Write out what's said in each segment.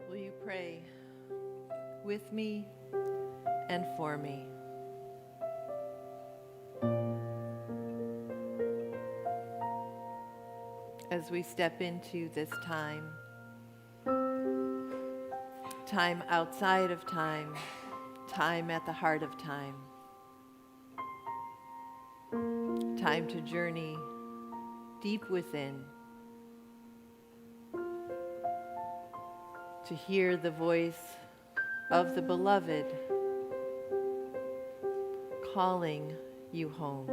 Will you pray with me and for me? As we step into this time outside of time, time at the heart of time, time to journey deep within, to hear the voice of the beloved calling you home.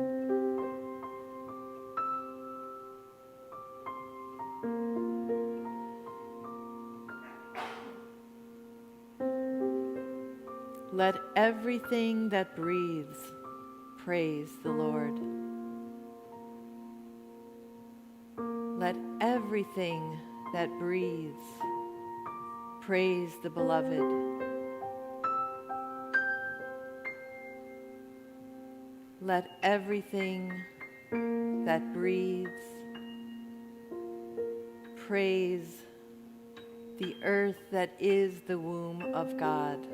Let everything that breathes praise the Lord. Let everything that breathes praise the beloved. Let everything that breathes praise the earth that is the womb of God.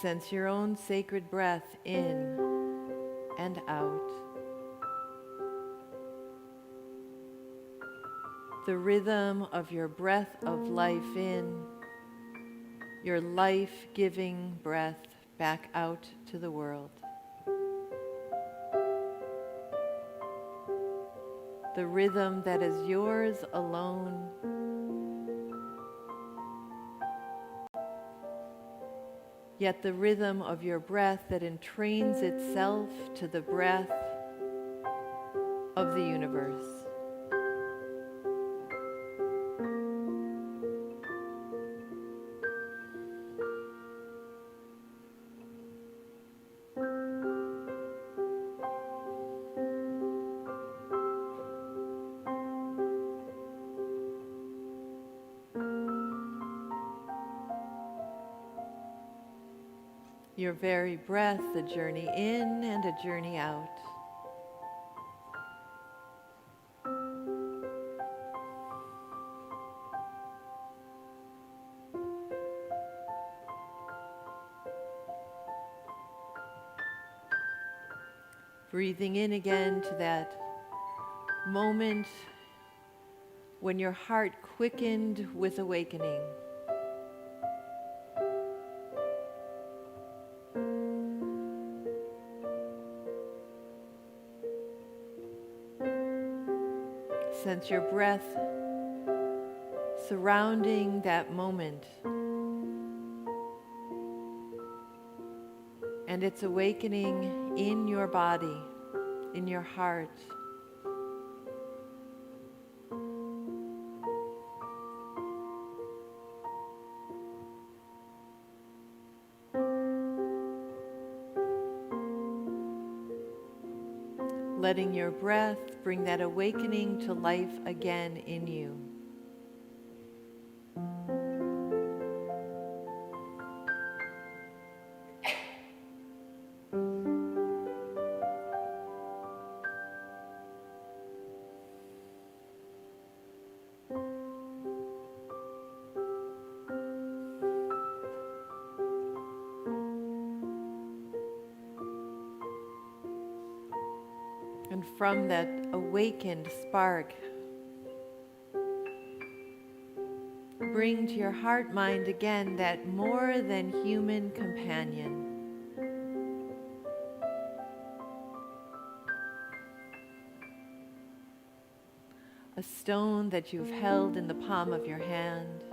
Sense your own sacred breath in and out. The rhythm of your breath of life in, your life-giving breath back out to the world. The rhythm that is yours alone, yet the rhythm of your breath that entrains itself to the breath of the universe. Your very breath, a journey in and a journey out. Breathing in again to that moment when your heart quickened with awakening. Sense your breath surrounding that moment and its awakening in your body, in your heart. Letting your breath bring that awakening to life again in you. And from that awakened spark, bring to your heart mind again that more than human companion. A stone that you've held in the palm of your hand.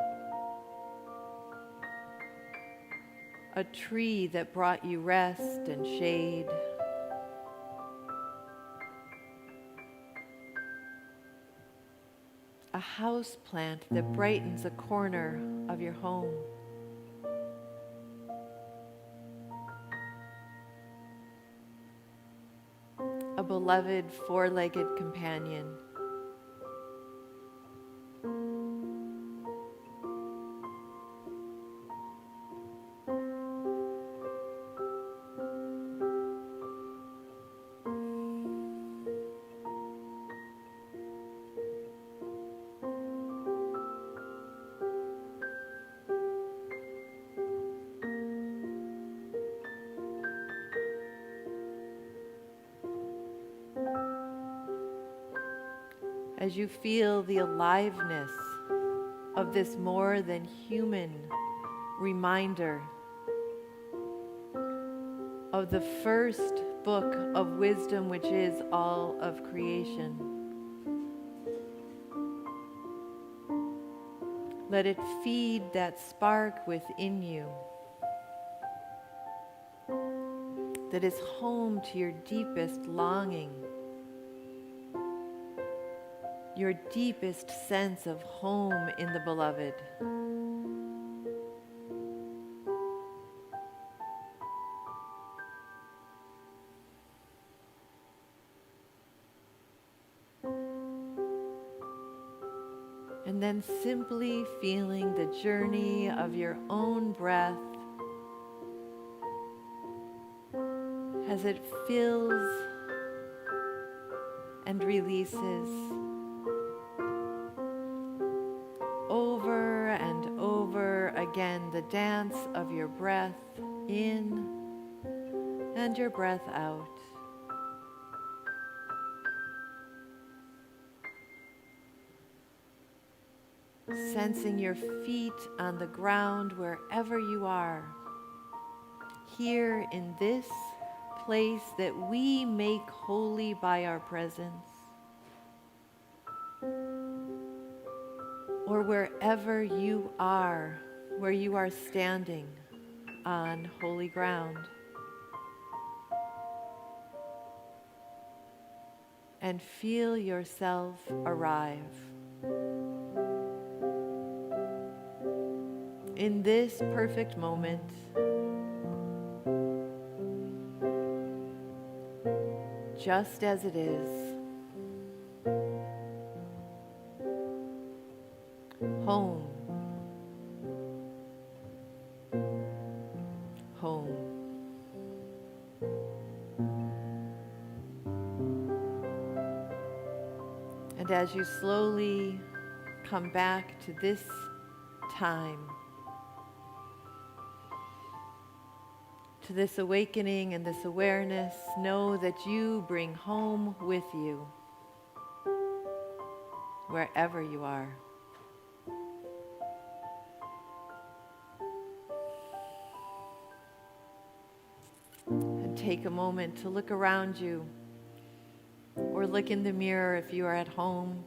A tree that brought you rest and shade. A house plant that brightens a corner of your home. A beloved four-legged companion as you feel the aliveness of this more than human reminder of the first book of wisdom, which is all of creation. Let it feed that spark within you that is home to your deepest longing, your deepest sense of home in the beloved. And then simply feeling the journey of your own breath as it fills and releases over and over again, the dance of your breath in and your breath out. Sensing your feet on the ground wherever you are, here in this place that we make holy by our presence, or wherever you are, where you are standing on holy ground. And feel yourself arrive. In this perfect moment, just as it is, home, home. And as you slowly come back to this time, to this awakening and this awareness, know that you bring home with you, wherever you are. And take a moment to look around you, or look in the mirror if you are at home,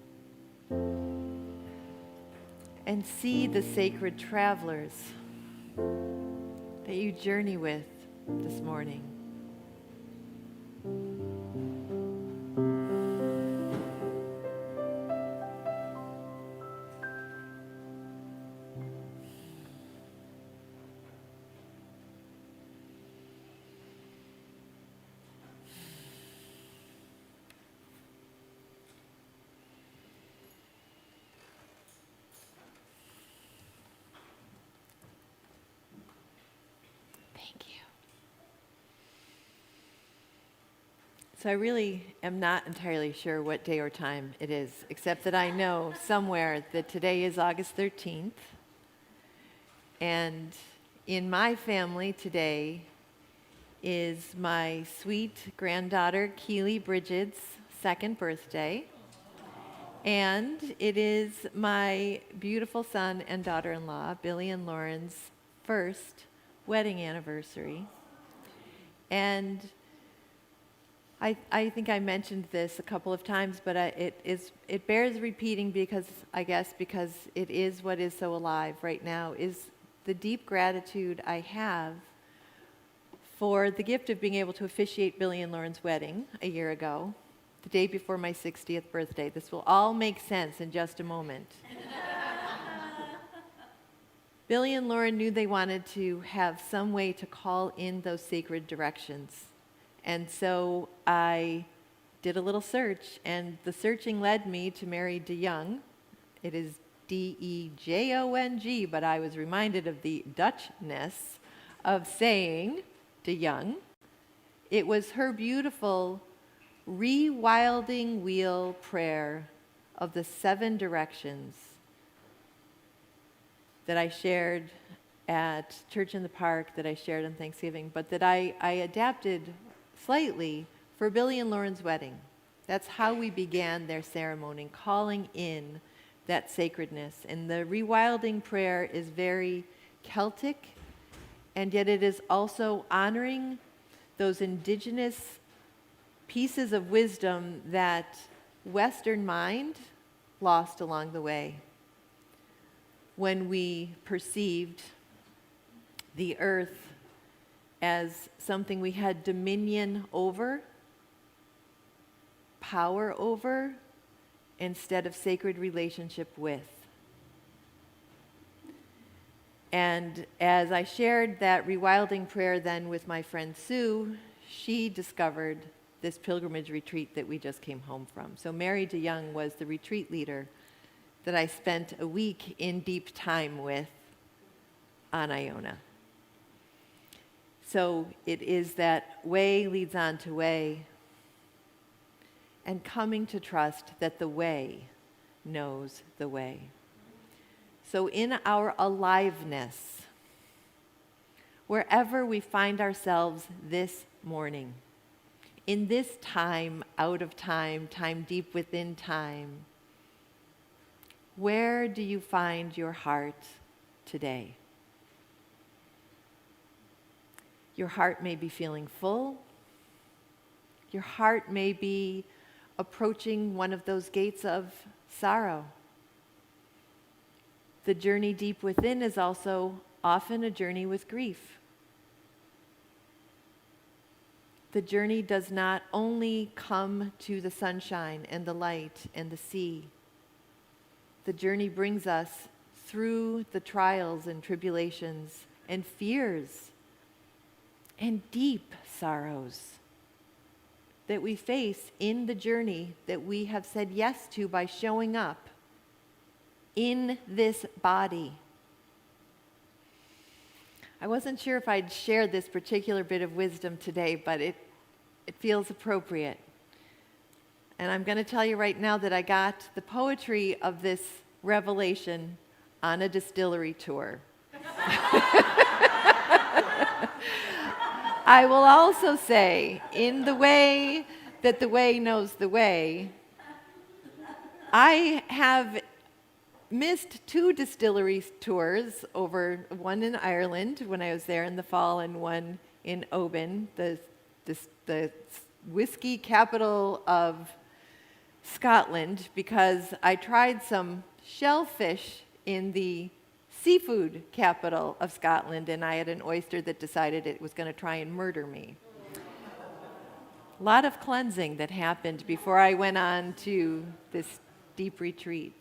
and see the sacred travelers that you journey with this morning. So I really am not entirely sure what day or time it is, except that I know somewhere that today is August 13th. And in my family today is my sweet granddaughter, Rev Brigid's second birthday. And it is my beautiful son and daughter-in-law, Billy and Lauren's first wedding anniversary. And I think I mentioned this a couple of times, but it bears repeating because it is what is so alive right now, is the deep gratitude I have for the gift of being able to officiate Billy and Lauren's wedding a year ago, the day before my 60th birthday. This will all make sense in just a moment. Billy and Lauren knew they wanted to have some way to call in those sacred directions. And so I did a little search, and the searching led me to Mary DeYoung. It is D-E-J-O-N-G, but I was reminded of the Dutchness of saying DeYoung. It was her beautiful rewilding wheel prayer of the 7 directions that I shared at Church in the Park, that I shared on Thanksgiving, but that I adapted slightly for Billy and Lauren's wedding. That's how we began their ceremony, calling in that sacredness. And the rewilding prayer is very Celtic, and yet it is also honoring those indigenous pieces of wisdom that Western mind lost along the way when we perceived the earth as something we had dominion over, power over, instead of sacred relationship with. And as I shared that rewilding prayer then with my friend Sue, she discovered this pilgrimage retreat that we just came home from. So Mary DeYoung was the retreat leader that I spent a week in deep time with on Iona. So it is that way leads on to way, and coming to trust that the way knows the way. So in our aliveness, wherever we find ourselves this morning, in this time, out of time, time deep within time, where do you find your heart today? Your heart may be feeling full. Your heart may be approaching one of those gates of sorrow. The journey deep within is also often a journey with grief. The journey does not only come to the sunshine and the light and the sea. The journey brings us through the trials and tribulations and fears and deep sorrows that we face in the journey that we have said yes to by showing up in this body. I wasn't sure if I'd share this particular bit of wisdom today, but it feels appropriate. And I'm going to tell you right now that I got the poetry of this revelation on a distillery tour. I will also say, in the way that the way knows the way, I have missed 2 distillery tours over, one in Ireland when I was there in the fall and one in Oban, the whiskey capital of Scotland, because I tried some shellfish in the seafood capital of Scotland, and I had an oyster that decided it was going to try and murder me. A lot of cleansing that happened before I went on to this deep retreat.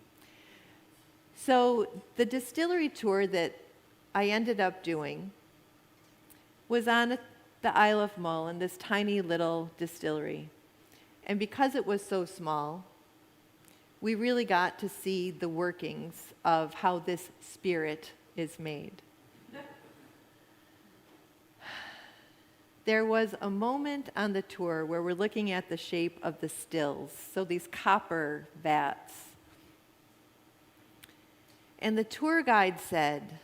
So the distillery tour that I ended up doing was on the Isle of Mull in this tiny little distillery. And because it was so small, we really got to see the workings of how this spirit is made. There was a moment on the tour where we're looking at the shape of the stills, so these copper vats. And the tour guide said,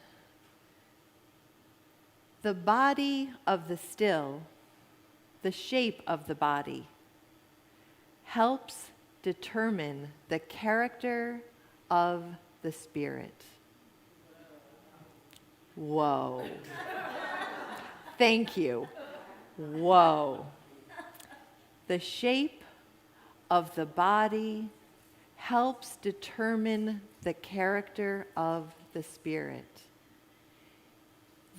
the body of the still, the shape of the body, helps determine the character of the spirit. Whoa. Thank you. Whoa. The shape of the body helps determine the character of the spirit.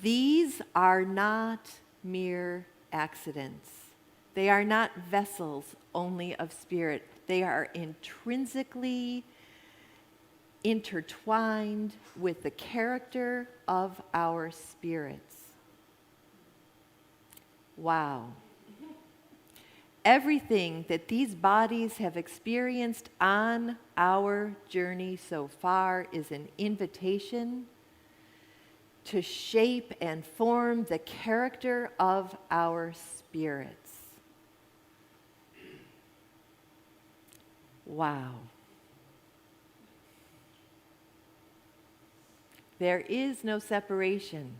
These are not mere accidents. They are not vessels only of spirit. They are intrinsically intertwined with the character of our spirits. Wow. Everything that these bodies have experienced on our journey so far is an invitation to shape and form the character of our spirits. Wow. There is no separation.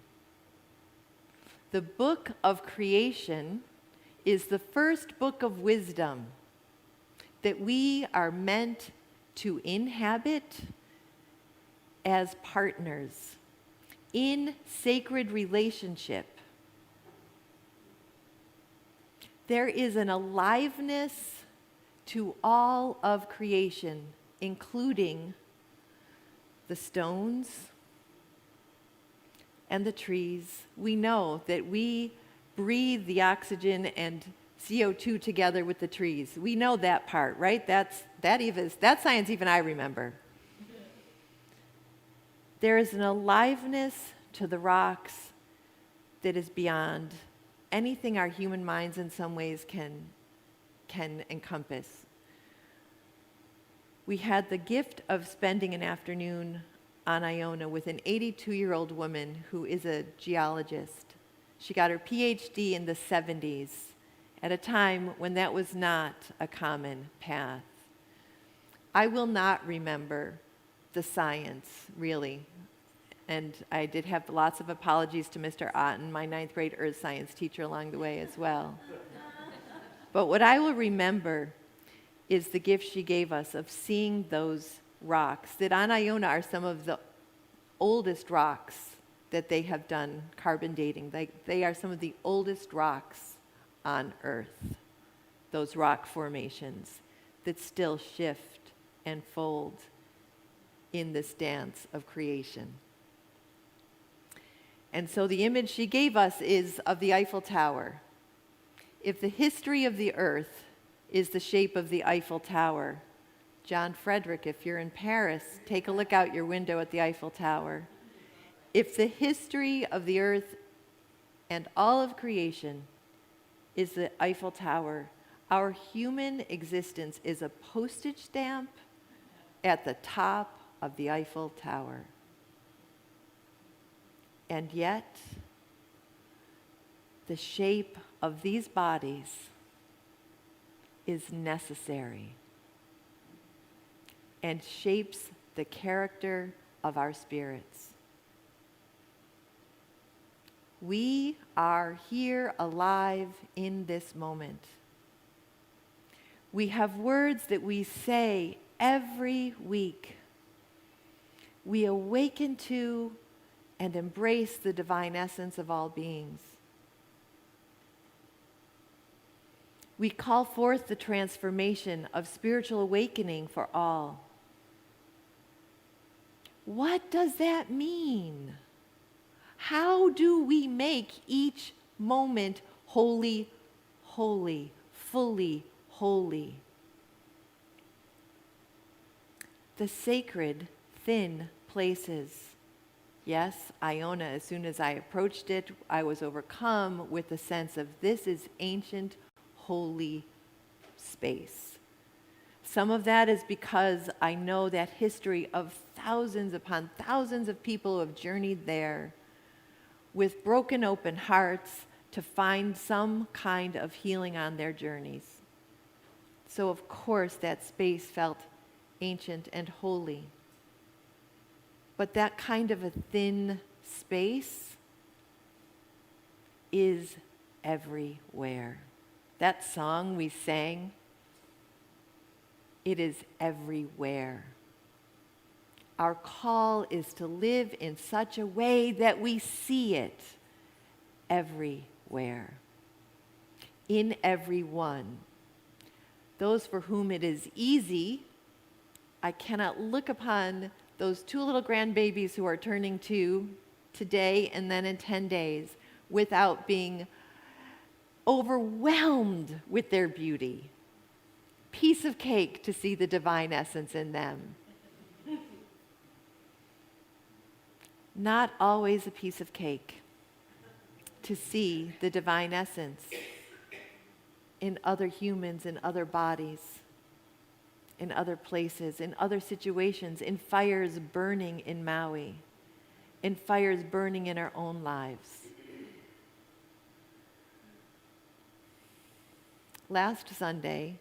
The book of creation is the first book of wisdom that we are meant to inhabit as partners in sacred relationship. There is an aliveness to all of creation, including the stones and the trees. We know that we breathe the oxygen and CO2 together with the trees. We know that part, right? That science even I remember. There is an aliveness to the rocks that is beyond anything our human minds in some ways can encompass. We had the gift of spending an afternoon on Iona with an 82-year-old woman who is a geologist. She got her PhD in the 70s, at a time when that was not a common path. I will not remember the science, really. And I did have lots of apologies to Mr. Otten, my 9th grade earth science teacher, along the way as well. But what I will remember is the gift she gave us of seeing those rocks that on Iona are some of the oldest rocks that they have done carbon dating. They are some of the oldest rocks on Earth, those rock formations that still shift and fold in this dance of creation. And so the image she gave us is of the Eiffel Tower. If the history of the Earth is the shape of the Eiffel Tower, John Frederick, if you're in Paris, take a look out your window at the Eiffel Tower. If the history of the Earth and all of creation is the Eiffel Tower, our human existence is a postage stamp at the top of the Eiffel Tower. And yet, the shape of these bodies is necessary and shapes the character of our spirits. We are here alive in this moment. We have words that we say every week. We awaken to and embrace the divine essence of all beings. We call forth the transformation of spiritual awakening for all. What does that mean? How do we make each moment holy, holy, fully holy? The sacred, thin places. Yes, Iona, as soon as I approached it, I was overcome with the sense of this is ancient, holy space. Some of that is because I know that history of thousands upon thousands of people who have journeyed there with broken open hearts to find some kind of healing on their journeys. So of course that space felt ancient and holy. But that kind of a thin space is everywhere. That song we sang, it is everywhere. Our call is to live in such a way that we see it everywhere, in everyone. Those for whom it is easy, I cannot look upon those 2 little grandbabies who are turning 2 today and then in 10 days without being overwhelmed with their beauty. Piece of cake to see the divine essence in them. Not always a piece of cake to see the divine essence in other humans, in other bodies, in other places, in other situations, in fires burning in Maui, in fires burning in our own lives. Last Sunday,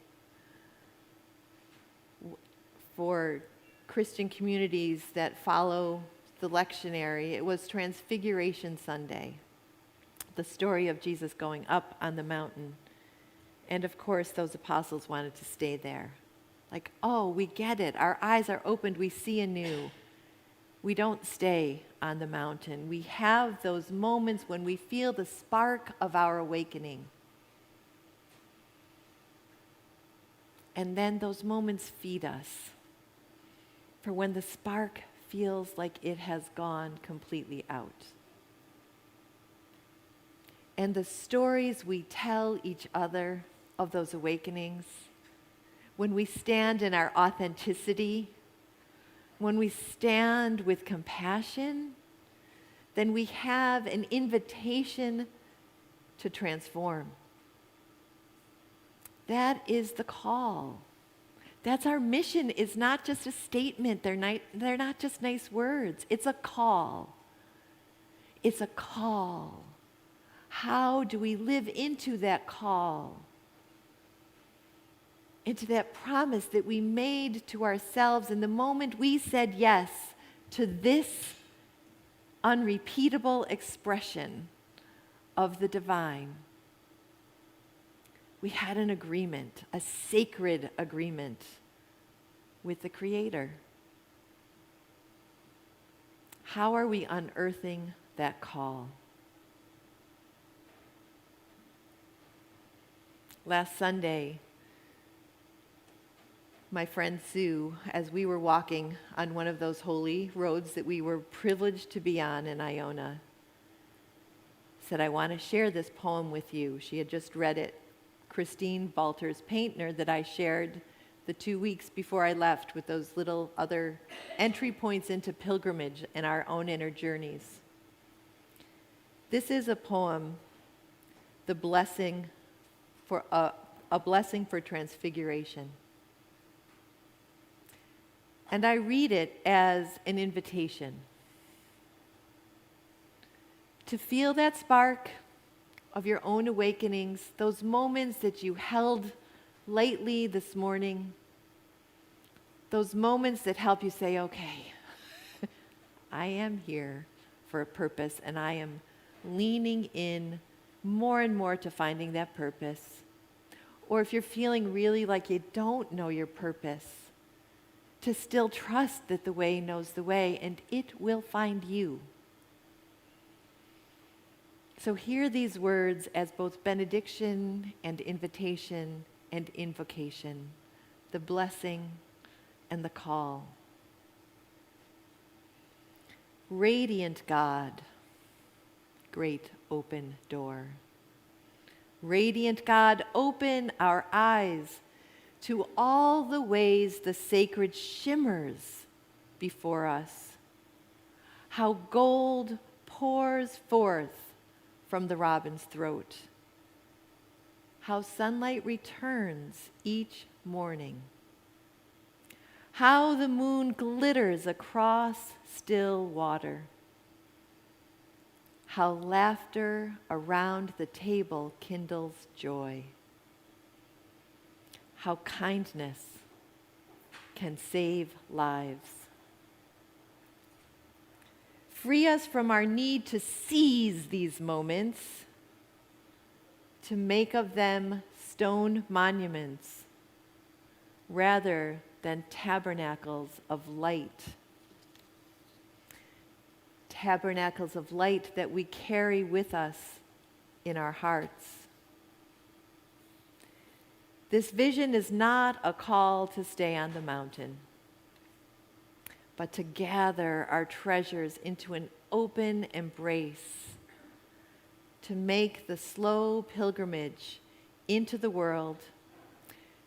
for Christian communities that follow the lectionary, it was Transfiguration Sunday, the story of Jesus going up on the mountain. And of course, those apostles wanted to stay there. Like, oh, we get it. Our eyes are opened. We see anew. We don't stay on the mountain. We have those moments when we feel the spark of our awakening. And then those moments feed us. For when the spark feels like it has gone completely out. And the stories we tell each other of those awakenings, when we stand in our authenticity, when we stand with compassion, then we have an invitation to transform. That is the call. That's our mission. It's not just a statement. They're not just nice words. It's a call. It's a call. How do we live into that call? Into that promise that we made to ourselves in the moment we said yes to this unrepeatable expression of the divine. We had an agreement, a sacred agreement with the Creator. How are we unearthing that call? Last Sunday, my friend Sue, as we were walking on one of those holy roads that we were privileged to be on in Iona, said, I want to share this poem with you. She had just read it, Christine Balter's Painter, that I shared the 2 weeks before I left with those little other entry points into pilgrimage and our own inner journeys. This is a poem, The Blessing for a blessing for transfiguration. And I read it as an invitation to feel that spark of your own awakenings, those moments that you held lightly this morning, those moments that help you say, okay, I am here for a purpose, and I am leaning in more and more to finding that purpose. Or if you're feeling really like you don't know your purpose, to still trust that the way knows the way, and it will find you. So hear these words as both benediction and invitation and invocation, the blessing and the call. Radiant God, great open door. Radiant God, open our eyes to all the ways the sacred shimmers before us. How gold pours forth from the robin's throat. How sunlight returns each morning. How the moon glitters across still water. How laughter around the table kindles joy. How kindness can save lives. Free us from our need to seize these moments, to make of them stone monuments, rather than tabernacles of light. Tabernacles of light that we carry with us in our hearts. This vision is not a call to stay on the mountain, but to gather our treasures into an open embrace, to make the slow pilgrimage into the world,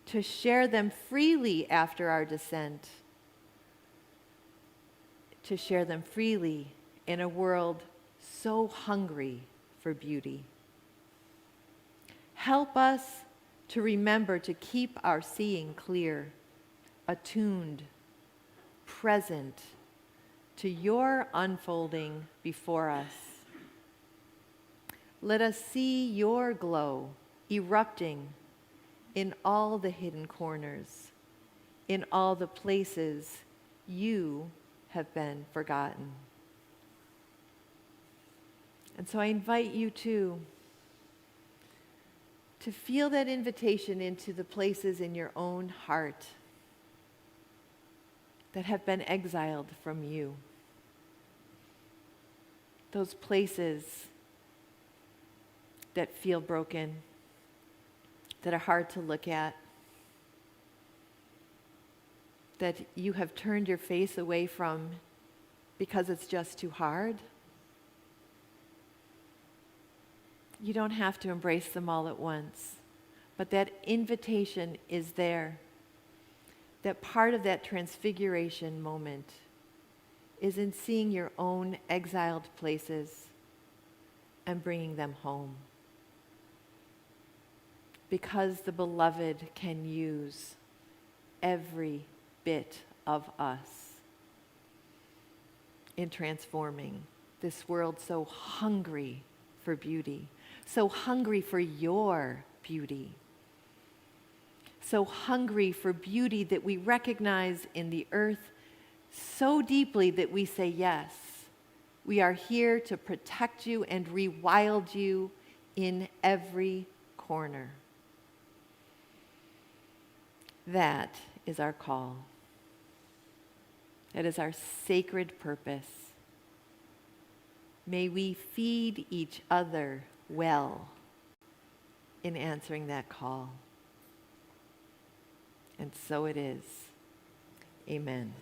to share them freely after our descent, to share them freely in a world so hungry for beauty. Help us to remember to keep our seeing clear, attuned, present to your unfolding before us. Let us see your glow erupting in all the hidden corners, in all the places you have been forgotten. And so I invite you to feel that invitation into the places in your own heart that have been exiled from you. Those places that feel broken, that are hard to look at, that you have turned your face away from because it's just too hard. You don't have to embrace them all at once, but that invitation is there. That part of that transfiguration moment is in seeing your own exiled places and bringing them home. Because the beloved can use every bit of us in transforming this world so hungry for beauty, so hungry for your beauty, so hungry for beauty that we recognize in the earth so deeply that we say, yes, we are here to protect you and rewild you in every corner. That is our call. That is our sacred purpose. May we feed each other well in answering that call. And so it is. Amen.